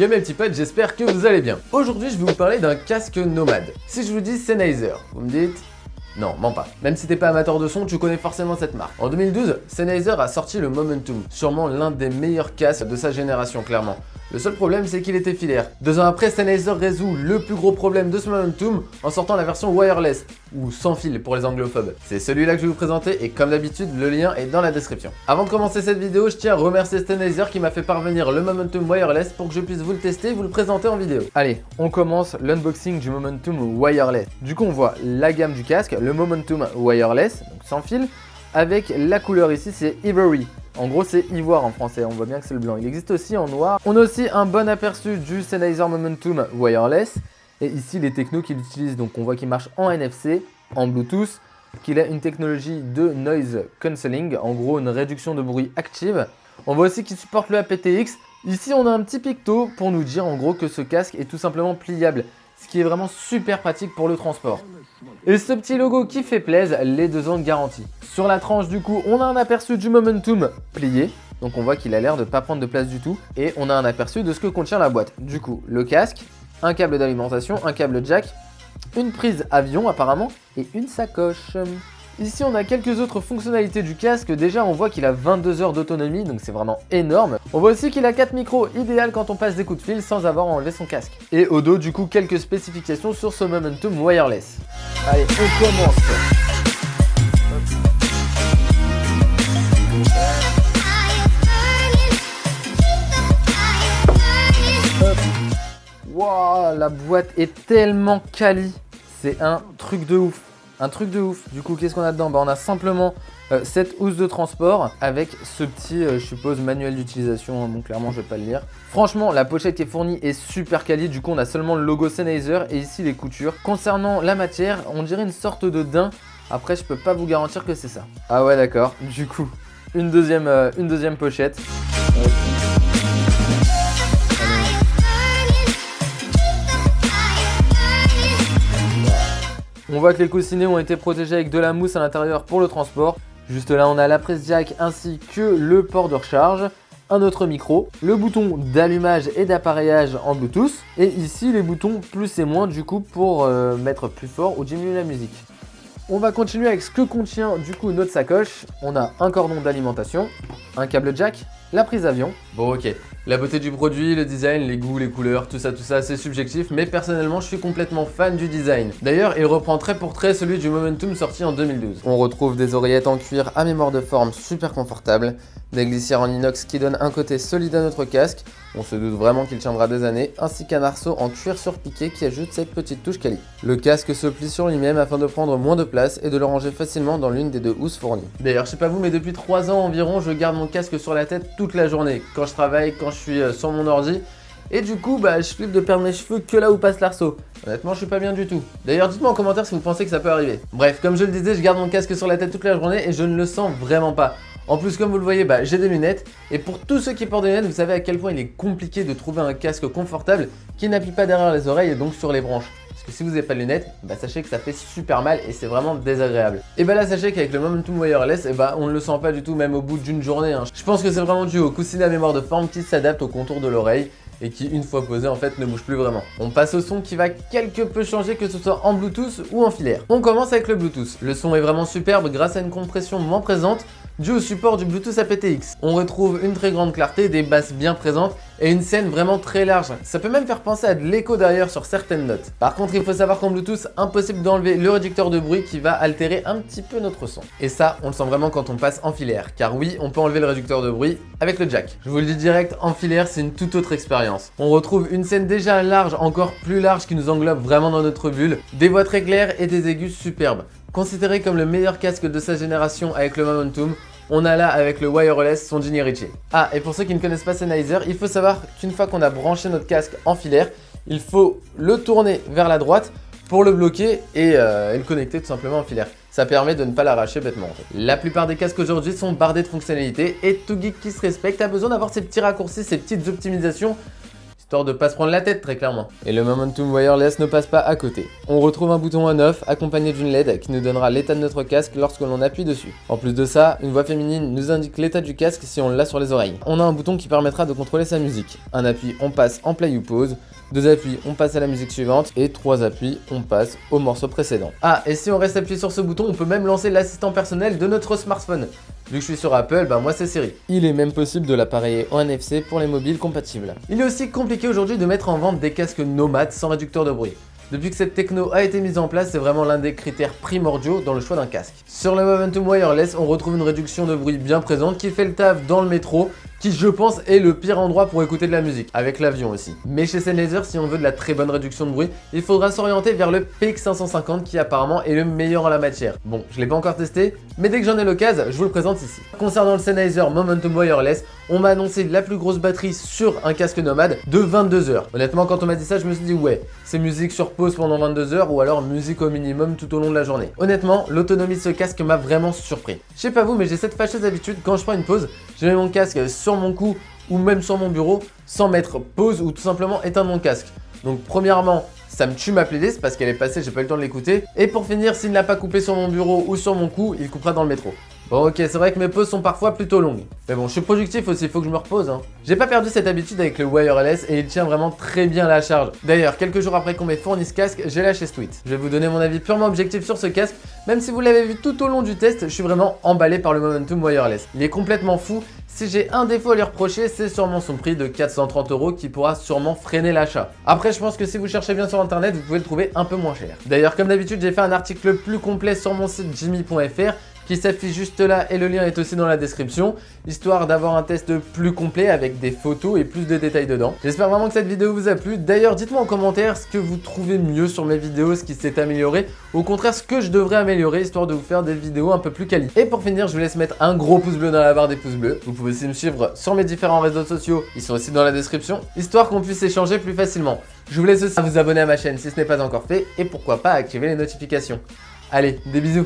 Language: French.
Yo mes petits potes, j'espère que vous allez bien. Aujourd'hui je vais vous parler d'un casque nomade. Si je vous dis Sennheiser, vous me dites... Non, mens pas. Même si t'es pas amateur de son, tu connais forcément cette marque. En 2012, Sennheiser a sorti le Momentum, sûrement l'un des meilleurs casques de sa génération clairement. Le seul problème c'est qu'il était filaire. 2 ans après, Sennheiser résout le plus gros problème de ce Momentum en sortant la version wireless, ou sans fil pour les anglophobes. C'est celui-là que je vais vous présenter et comme d'habitude, le lien est dans la description. Avant de commencer cette vidéo, je tiens à remercier Sennheiser qui m'a fait parvenir le Momentum wireless pour que je puisse vous le tester et vous le présenter en vidéo. Allez, on commence l'unboxing du Momentum wireless. Du coup, on voit la gamme du casque, le Momentum wireless, donc sans fil, avec la couleur ici, c'est Ivory. En gros, c'est ivoire en français, on voit bien que c'est le blanc. Il existe aussi en noir. On a aussi un bon aperçu du Sennheiser Momentum wireless. Et ici, les technos qu'il utilise, donc on voit qu'il marche en NFC, en Bluetooth, qu'il a une technologie de noise cancelling, en gros une réduction de bruit active. On voit aussi qu'il supporte le aptX. Ici, on a un petit picto pour nous dire en gros que ce casque est tout simplement pliable, ce qui est vraiment super pratique pour le transport. Et ce petit logo qui fait plaisir, les 2 ans de garantie. Sur la tranche du coup, on a un aperçu du Momentum plié. Donc on voit qu'il a l'air de ne pas prendre de place du tout. Et on a un aperçu de ce que contient la boîte. Du coup, le casque, un câble d'alimentation, un câble jack, une prise avion apparemment et une sacoche. Ici, on a quelques autres fonctionnalités du casque. Déjà, on voit qu'il a 22 heures d'autonomie, donc c'est vraiment énorme. On voit aussi qu'il a 4 micros, idéal quand on passe des coups de fil sans avoir enlevé son casque. Et au dos, du coup, quelques spécifications sur ce Momentum wireless. Allez, on commence. Wow, la boîte est tellement quali. C'est un truc de ouf. Un truc de ouf. Du coup, qu'est-ce qu'on a dedans? On a simplement cette housse de transport avec ce petit, je suppose, manuel d'utilisation. Bon, clairement, je vais pas le lire. Franchement, la pochette qui est fournie est super quali. Du coup, on a seulement le logo Sennheiser et ici les coutures. Concernant la matière, on dirait une sorte de daim. Après, je peux pas vous garantir que c'est ça. Ah ouais, d'accord. Du coup, une deuxième pochette. On voit que les coussinets ont été protégés avec de la mousse à l'intérieur pour le transport. Juste là, on a la prise jack ainsi que le port de recharge, un autre micro, le bouton d'allumage et d'appareillage en Bluetooth. Et ici, les boutons plus et moins du coup pour mettre plus fort ou diminuer la musique. On va continuer avec ce que contient du coup notre sacoche. On a un cordon d'alimentation, un câble jack, la prise avion. Bon ok, la beauté du produit, le design, les goûts, les couleurs, tout ça c'est subjectif, mais personnellement je suis complètement fan du design. D'ailleurs il reprend trait pour trait celui du Momentum sorti en 2012. On retrouve des oreillettes en cuir à mémoire de forme super confortables, des glissières en inox qui donnent un côté solide à notre casque, on se doute vraiment qu'il tiendra des années, ainsi qu'un arceau en cuir surpiqué qui ajoute cette petite touche quali. Le casque se plie sur lui-même afin de prendre moins de place et de le ranger facilement dans l'une des 2 housses fournies. D'ailleurs je sais pas vous, mais depuis 3 ans environ je garde mon casque sur la tête toute la journée, quand je travaille, quand je suis sur mon ordi. Et du coup, je flippe de perdre mes cheveux que là où passe l'arceau. Honnêtement, je suis pas bien du tout. D'ailleurs, dites-moi en commentaire si vous pensez que ça peut arriver. Bref, comme je le disais, je garde mon casque sur la tête toute la journée et je ne le sens vraiment pas. En plus, comme vous le voyez, j'ai des lunettes. Et pour tous ceux qui portent des lunettes, vous savez à quel point il est compliqué de trouver un casque confortable qui n'appuie pas derrière les oreilles et donc sur les branches. Parce que si vous n'avez pas de lunettes, sachez que ça fait super mal et c'est vraiment désagréable. Et là, sachez qu'avec le Momentum wireless, on ne le sent pas du tout même au bout d'une journée. Je pense que c'est vraiment dû au coussinet à mémoire de forme qui s'adapte au contour de l'oreille et qui, une fois posé, en fait, ne bouge plus vraiment. On passe au son qui va quelque peu changer, que ce soit en Bluetooth ou en filaire. On commence avec le Bluetooth. Le son est vraiment superbe grâce à une compression moins présente dû au support du Bluetooth aptX. On retrouve une très grande clarté, des basses bien présentes et une scène vraiment très large. Ça peut même faire penser à de l'écho derrière sur certaines notes. Par contre, il faut savoir qu'en Bluetooth, impossible d'enlever le réducteur de bruit qui va altérer un petit peu notre son. Et ça, on le sent vraiment quand on passe en filaire. Car oui, on peut enlever le réducteur de bruit avec le jack. Je vous le dis direct, en filaire, c'est une toute autre expérience. On retrouve une scène déjà large, encore plus large, qui nous englobe vraiment dans notre bulle, des voix très claires et des aigus superbes. Considéré comme le meilleur casque de sa génération avec le Momentum, on a là avec le wireless son Gini Ricci. Ah, et pour ceux qui ne connaissent pas Sennheiser, il faut savoir qu'une fois qu'on a branché notre casque en filaire, il faut le tourner vers la droite pour le bloquer et le connecter tout simplement en filaire. Ça permet de ne pas l'arracher bêtement en fait. La plupart des casques aujourd'hui sont bardés de fonctionnalités et tout geek qui se respecte a besoin d'avoir ces petits raccourcis, ces petites optimisations, histoire de pas se prendre la tête très clairement. Et le Momentum Wireless ne passe pas à côté. On retrouve un bouton on-off accompagné d'une LED qui nous donnera l'état de notre casque lorsque l'on appuie dessus. En plus de ça, une voix féminine nous indique l'état du casque si on l'a sur les oreilles. On a un bouton qui permettra de contrôler sa musique. Un appui, on passe en play ou pause. 2 appuis, on passe à la musique suivante, et 3 appuis, on passe au morceau précédent. Ah, et si on reste appuyé sur ce bouton, on peut même lancer l'assistant personnel de notre smartphone. Vu que je suis sur Apple, bah moi c'est Siri. Il est même possible de l'appareiller en NFC pour les mobiles compatibles. Il est aussi compliqué aujourd'hui de mettre en vente des casques nomades sans réducteur de bruit. Depuis que cette techno a été mise en place, c'est vraiment l'un des critères primordiaux dans le choix d'un casque. Sur le Momentum Wireless, on retrouve une réduction de bruit bien présente qui fait le taf dans le métro, qui je pense est le pire endroit pour écouter de la musique, avec l'avion aussi. Mais chez Sennheiser, si on veut de la très bonne réduction de bruit, il faudra s'orienter vers le PX550 qui apparemment est le meilleur en la matière. Bon, je l'ai pas encore testé, mais dès que j'en ai l'occasion, je vous le présente ici. Concernant le Sennheiser Momentum Wireless, on m'a annoncé la plus grosse batterie sur un casque nomade de 22 heures. Honnêtement, quand on m'a dit ça, je me suis dit ouais, c'est musique sur pause pendant 22 heures ou alors musique au minimum tout au long de la journée. Honnêtement, l'autonomie de ce casque m'a vraiment surpris. Je sais pas vous, mais j'ai cette fâcheuse habitude, quand je prends une pause, je mets mon casque sur mon cou ou même sur mon bureau sans mettre pause ou tout simplement éteindre mon casque. Donc premièrement, ça me tue ma playlist parce qu'elle est passée, j'ai pas eu le temps de l'écouter. Et pour finir, s'il ne l'a pas coupé sur mon bureau ou sur mon cou, il coupera dans le métro. Bon ok, c'est vrai que mes pauses sont parfois plutôt longues. Mais bon, je suis productif aussi, il faut que je me repose hein. J'ai pas perdu cette habitude avec le wireless et il tient vraiment très bien la charge. D'ailleurs, quelques jours après qu'on m'ait fourni ce casque, j'ai lâché ce tweet. Je vais vous donner mon avis purement objectif sur ce casque. Même si vous l'avez vu tout au long du test, je suis vraiment emballé par le Momentum Wireless. Il est complètement fou. Si j'ai un défaut à lui reprocher, c'est sûrement son prix de 430 € qui pourra sûrement freiner l'achat. Après, je pense que si vous cherchez bien sur internet, vous pouvez le trouver un peu moins cher. D'ailleurs, comme d'habitude, j'ai fait un article plus complet sur mon site jimmy.fr qui s'affiche juste là et le lien est aussi dans la description, histoire d'avoir un test plus complet avec des photos et plus de détails dedans. J'espère vraiment que cette vidéo vous a plu. D'ailleurs, dites-moi en commentaire ce que vous trouvez mieux sur mes vidéos, ce qui s'est amélioré, ou au contraire ce que je devrais améliorer, histoire de vous faire des vidéos un peu plus quali. Et pour finir, je vous laisse mettre un gros pouce bleu dans la barre des pouces bleus. Vous pouvez aussi me suivre sur mes différents réseaux sociaux, ils sont aussi dans la description, histoire qu'on puisse échanger plus facilement. Je vous laisse aussi vous abonner à ma chaîne si ce n'est pas encore fait, et pourquoi pas activer les notifications. Allez, des bisous.